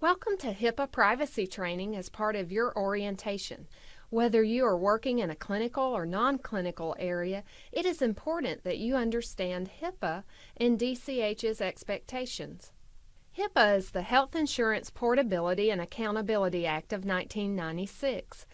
Welcome to HIPAA privacy training as part of your orientation. Whether you are working in a clinical or non-clinical area, it is important that you understand HIPAA and DCH's expectations. HIPAA is the Health Insurance Portability and Accountability Act of 1996.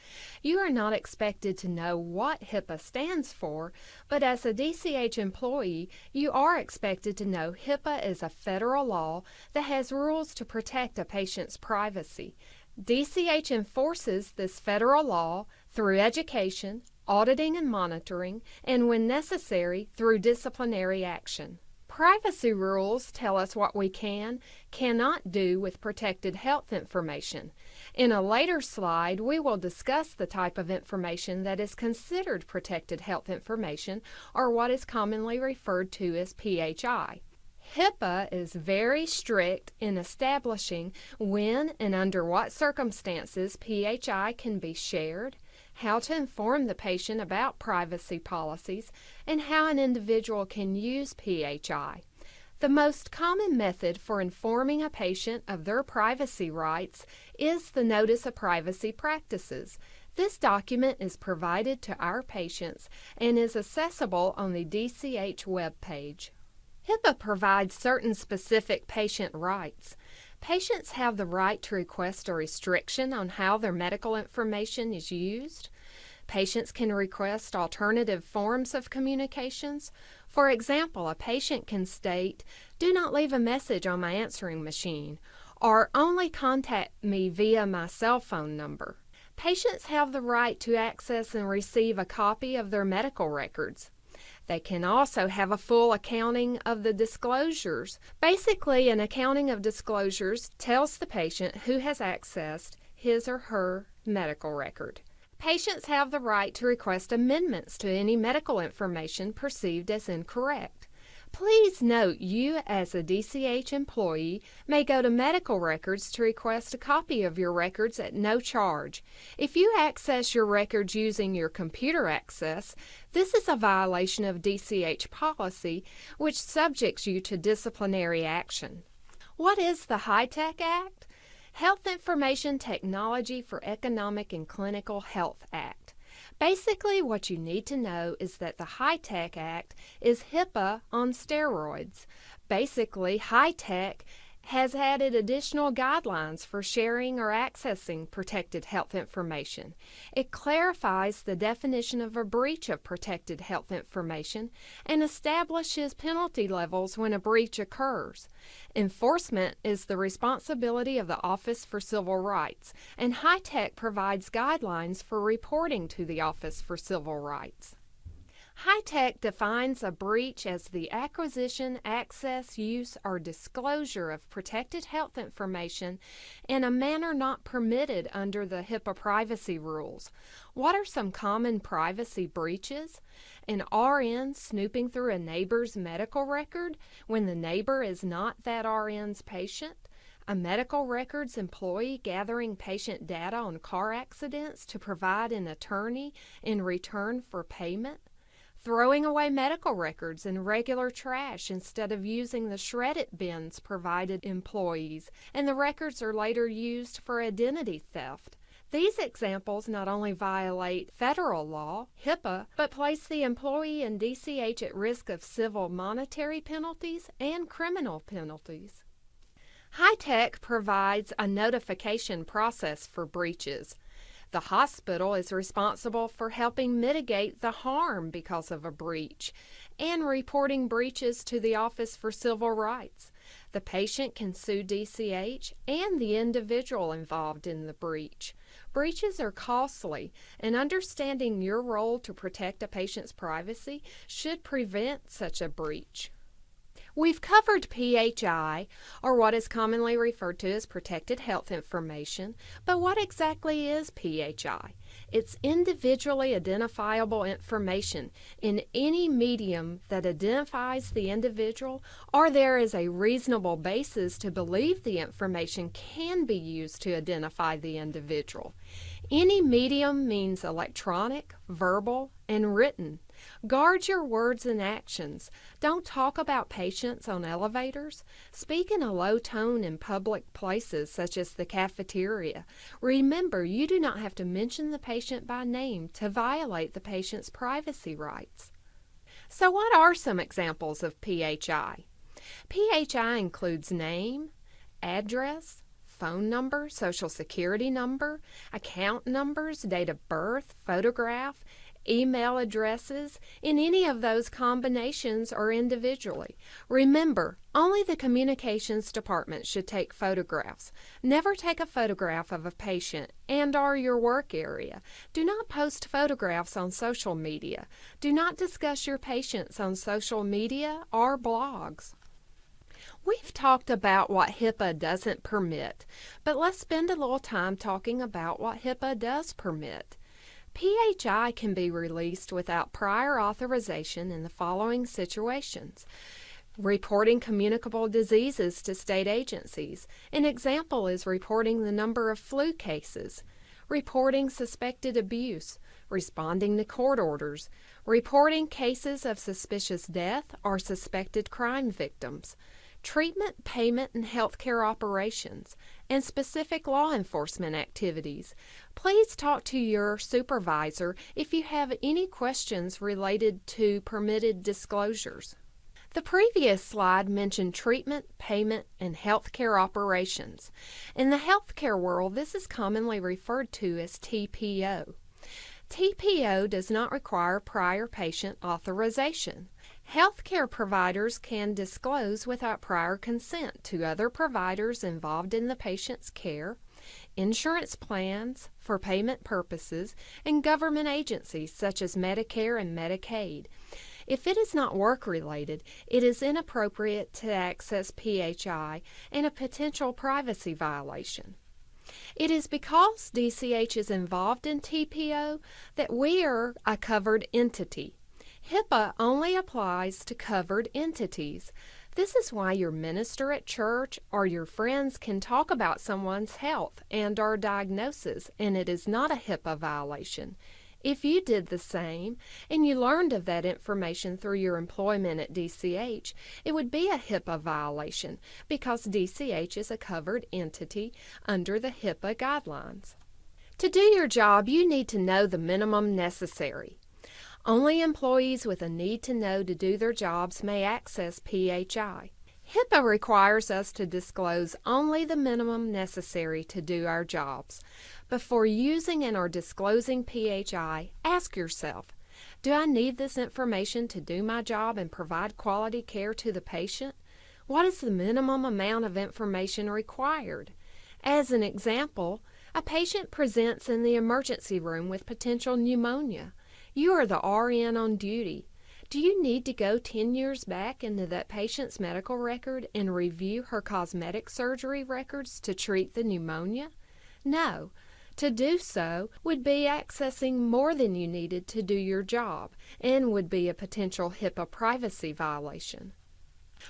You are not expected to know what HIPAA stands for, but as a DCH employee, you are expected to know HIPAA is a federal law that has rules to protect a patient's privacy. DCH enforces this federal law through education, auditing and monitoring, and when necessary, through disciplinary action. Privacy rules tell us what we cannot do with protected health information. In a later slide, we will discuss the type of information that is considered protected health information, or what is commonly referred to as PHI. HIPAA is very strict in establishing when and under what circumstances PHI can be shared, how to inform the patient about privacy policies, and how an individual can use PHI. The most common method for informing a patient of their privacy rights is the Notice of Privacy Practices. This document is provided to our patients and is accessible on the DCH webpage. HIPAA provides certain specific patient rights. Patients have the right to request a restriction on how their medical information is used. Patients can request alternative forms of communications. For example, a patient can state, "Do not leave a message on my answering machine," or "Only contact me via my cell phone number." Patients have the right to access and receive a copy of their medical records. They can also have a full accounting of the disclosures. Basically, an accounting of disclosures tells the patient who has accessed his or her medical record. Patients have the right to request amendments to any medical information perceived as incorrect. Please note you as a DCH employee may go to medical records to request a copy of your records at no charge. If you access your records using your computer access, this is a violation of DCH policy, which subjects you to disciplinary action. What is the HITECH Act? Health Information Technology for Economic and Clinical Health Act. Basically, what you need to know is that the HITECH Act is HIPAA on steroids. Basically, HITECH has added additional guidelines for sharing or accessing protected health information. It clarifies the definition of a breach of protected health information and establishes penalty levels when a breach occurs. Enforcement is the responsibility of the Office for Civil Rights, and HITECH provides guidelines for reporting to the Office for Civil Rights. HITECH defines a breach as the acquisition, access, use, or disclosure of protected health information in a manner not permitted under the HIPAA privacy rules. What are some common privacy breaches? An RN snooping through a neighbor's medical record when the neighbor is not that RN's patient. A medical records employee gathering patient data on car accidents to provide an attorney in return for payment. Throwing away medical records in regular trash instead of using the shred-it bins provided employees, and the records are later used for identity theft. These examples not only violate federal law, HIPAA, but place the employee and DCH at risk of civil monetary penalties and criminal penalties. HITECH provides a notification process for breaches. The hospital is responsible for helping mitigate the harm because of a breach and reporting breaches to the Office for Civil Rights. The patient can sue DCH and the individual involved in the breach. Breaches are costly, and understanding your role to protect a patient's privacy should prevent such a breach. We've covered PHI, or what is commonly referred to as protected health information, but what exactly is PHI? It's individually identifiable information in any medium that identifies the individual, or there is a reasonable basis to believe the information can be used to identify the individual. Any medium means electronic, verbal, and written. Guard your words and actions. Don't talk about patients on elevators. Speak in a low tone in public places such as the cafeteria. Remember, you do not have to mention the patient by name to violate the patient's privacy rights. So what are some examples of PHI? PHI includes name, address, phone number, social security number, account numbers, date of birth, photograph, email addresses, in any of those combinations or individually. Remember, only the communications department should take photographs. Never take a photograph of a patient and/or your work area. Do not post photographs on social media. Do not discuss your patients on social media or blogs. We've talked about what HIPAA doesn't permit, but let's spend a little time talking about what HIPAA does permit. PHI can be released without prior authorization in the following situations. Reporting communicable diseases to state agencies. An example is reporting the number of flu cases, reporting suspected abuse, responding to court orders, reporting cases of suspicious death or suspected crime victims, treatment, payment, and healthcare operations, and specific law enforcement activities. Please talk to your supervisor if you have any questions related to permitted disclosures. The previous slide mentioned treatment, payment, and healthcare operations. In the healthcare world, this is commonly referred to as TPO. TPO does not require prior patient authorization. Healthcare providers can disclose without prior consent to other providers involved in the patient's care, insurance plans for payment purposes, and government agencies such as Medicare and Medicaid. If it is not work-related, it is inappropriate to access PHI and a potential privacy violation. It is because DCH is involved in TPO that we are a covered entity. HIPAA only applies to covered entities. This is why your minister at church or your friends can talk about someone's health and/or diagnosis, and it is not a HIPAA violation. If you did the same and you learned of that information through your employment at DCH, it would be a HIPAA violation because DCH is a covered entity under the HIPAA guidelines. To do your job, you need to know the minimum necessary. Only employees with a need to know to do their jobs may access PHI. HIPAA requires us to disclose only the minimum necessary to do our jobs. Before using and or disclosing PHI, ask yourself, do I need this information to do my job and provide quality care to the patient? What is the minimum amount of information required? As an example, a patient presents in the emergency room with potential pneumonia. You are the RN on duty. Do you need to go 10 years back into that patient's medical record and review her cosmetic surgery records to treat the pneumonia? No. To do so would be accessing more than you needed to do your job and would be a potential HIPAA privacy violation.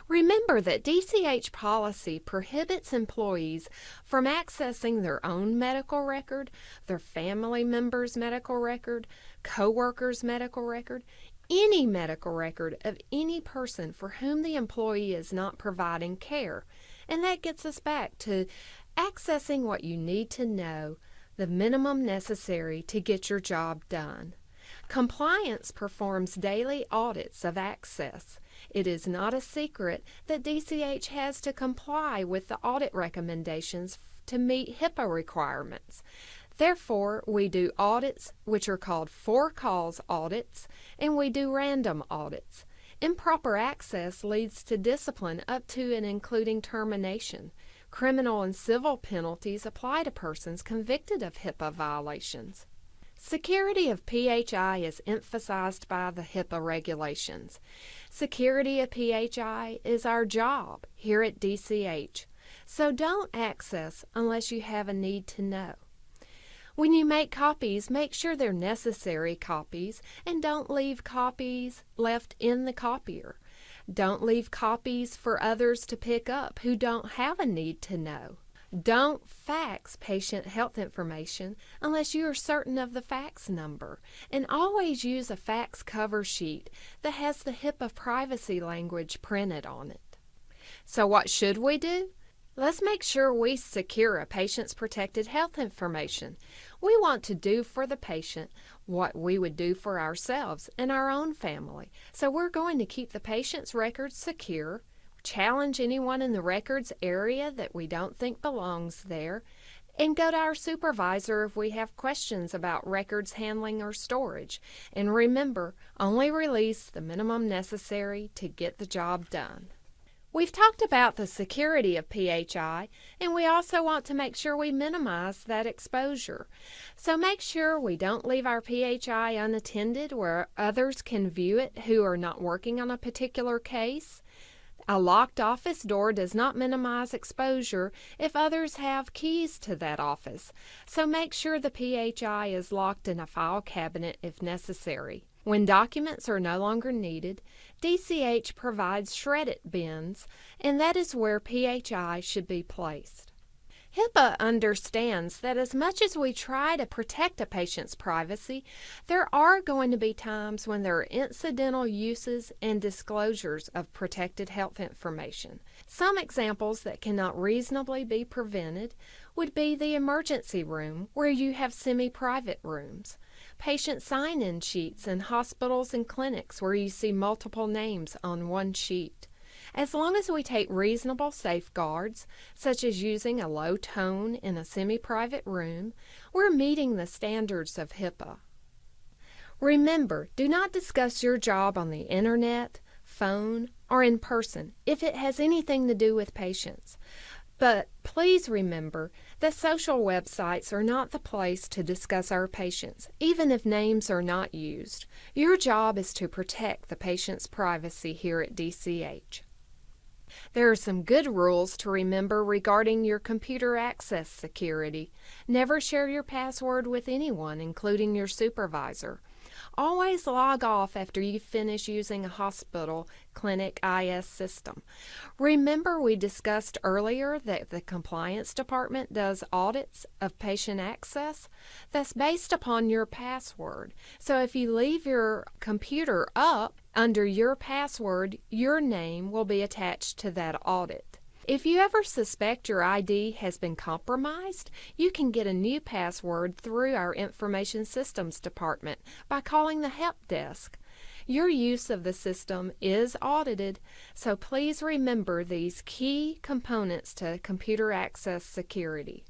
Remember that DCH policy prohibits employees from accessing their own medical record, their family member's medical record, co-worker's medical record, any medical record of any person for whom the employee is not providing care. And that gets us back to accessing what you need to know, the minimum necessary to get your job done. Compliance performs daily audits of access. It is not a secret that DCH has to comply with the audit recommendations to meet HIPAA requirements. Therefore, we do audits, which are called for-cause audits, and we do random audits. Improper access leads to discipline up to and including termination. Criminal and civil penalties apply to persons convicted of HIPAA violations. Security of PHI is emphasized by the HIPAA regulations. Security of PHI is our job here at DCH, so don't access unless you have a need to know. When you make copies, make sure they're necessary copies and don't leave copies left in the copier. Don't leave copies for others to pick up who don't have a need to know. Don't fax patient health information unless you are certain of the fax number, and always use a fax cover sheet that has the HIPAA privacy language printed on it. So what should we do? Let's make sure we secure a patient's protected health information. We want to do for the patient what we would do for ourselves and our own family. So we're going to keep the patient's records secure, challenge anyone in the records area that we don't think belongs there, and go to our supervisor if we have questions about records handling or storage. And remember, only release the minimum necessary to get the job done. We've talked about the security of PHI, and we also want to make sure we minimize that exposure. So make sure we don't leave our PHI unattended where others can view it who are not working on a particular case. A locked office door does not minimize exposure if others have keys to that office, so make sure the PHI is locked in a file cabinet if necessary. When documents are no longer needed, DCH provides shred-it bins, and that is where PHI should be placed. HIPAA understands that as much as we try to protect a patient's privacy, there are going to be times when there are incidental uses and disclosures of protected health information. Some examples that cannot reasonably be prevented would be the emergency room, where you have semi-private rooms, patient sign-in sheets in hospitals and clinics where you see multiple names on one sheet. As long as we take reasonable safeguards, such as using a low tone in a semi-private room, we're meeting the standards of HIPAA. Remember, do not discuss your job on the internet, phone, or in person if it has anything to do with patients. But please remember that social websites are not the place to discuss our patients, even if names are not used. Your job is to protect the patient's privacy here at DCH. There are some good rules to remember regarding your computer access security. Never share your password with anyone, including your supervisor. Always log off after you finish using a hospital, clinic, IS system. Remember we discussed earlier that the compliance department does audits of patient access? That's based upon your password. So if you leave your computer up under your password, your name will be attached to that audit. If you ever suspect your ID has been compromised, you can get a new password through our Information Systems Department by calling the help desk. Your use of the system is audited, so please remember these key components to computer access security.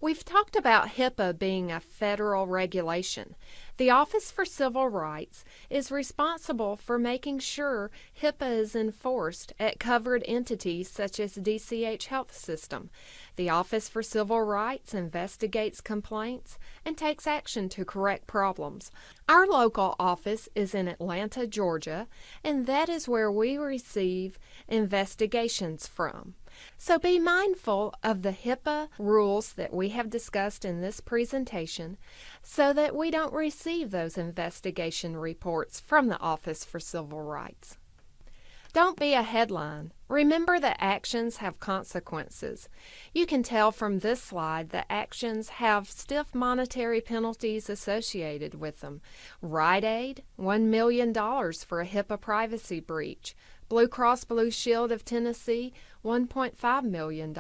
We've talked about HIPAA being a federal regulation. The Office for Civil Rights is responsible for making sure HIPAA is enforced at covered entities such as DCH Health System. The Office for Civil Rights investigates complaints and takes action to correct problems. Our local office is in Atlanta, Georgia, and that is where we receive investigations from. So be mindful of the HIPAA rules that we have discussed in this presentation so that we don't receive those investigation reports from the Office for Civil Rights. Don't be a headline. Remember that actions have consequences. You can tell from this slide that actions have stiff monetary penalties associated with them. Rite Aid, $1 million for a HIPAA privacy breach. Blue Cross Blue Shield of Tennessee, $1.5 million.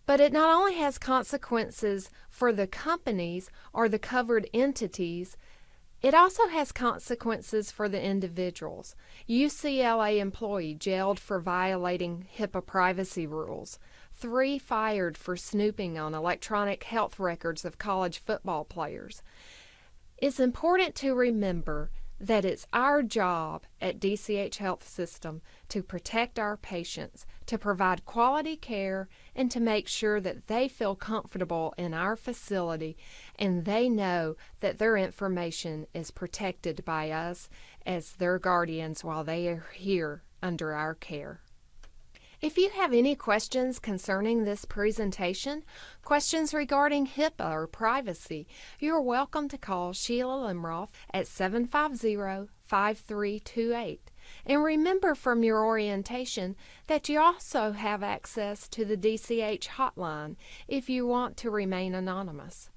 But it not only has consequences for the companies or the covered entities, it also has consequences for the individuals. UCLA employee jailed for violating HIPAA privacy rules. 3 fired for snooping on electronic health records of college football players. It's important to remember that it's our job at DCH Health System to protect our patients, to provide quality care, and to make sure that they feel comfortable in our facility and they know that their information is protected by us as their guardians while they are here under our care. If you have any questions concerning this presentation, questions regarding HIPAA or privacy, you're welcome to call Sheila Limroff at 750-5328. And remember from your orientation that you also have access to the DCH hotline if you want to remain anonymous.